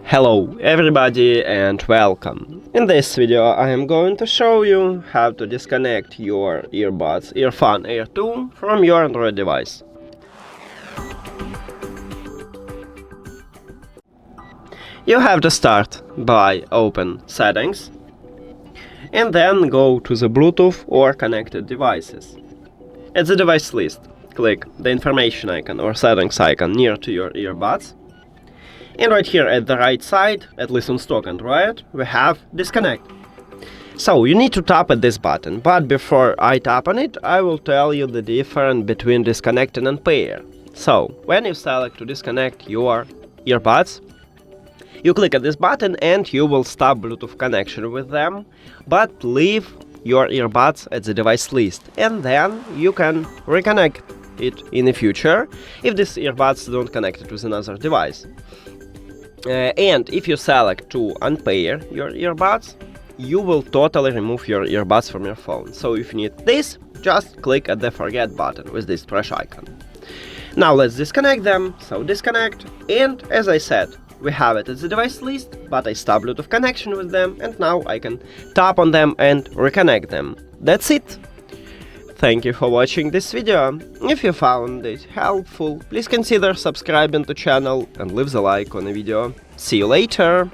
Hello everybody and welcome. In this video I am going to show you how to disconnect your earbuds EARFUN Air 2 from your Android device. You have to start by open Settings and then go to the Bluetooth or connected devices. At the device list, click the information icon or settings icon near to your earbuds. And right here at the right side, at least on stock Android, we have Disconnect. So you need to tap at this button, but before I tap on it, I will tell you the difference between Disconnect and unpair. So when you select to disconnect your earbuds, you click at this button and you will stop Bluetooth connection with them, but leave your earbuds at the device list, and then you can reconnect it in the future if these earbuds don't connect it with another device. And if you select to unpair your earbuds, you will totally remove your earbuds from your phone. So if you need this, just click at the forget button with this trash icon. Now let's disconnect them. So disconnect, and as I said, we have it at the device list, but I stopped Bluetooth connection with them, and now I can tap on them and reconnect them. That's it! Thank you for watching this video. If you found it helpful, please consider subscribing to the channel and leave the like on the video. See you later!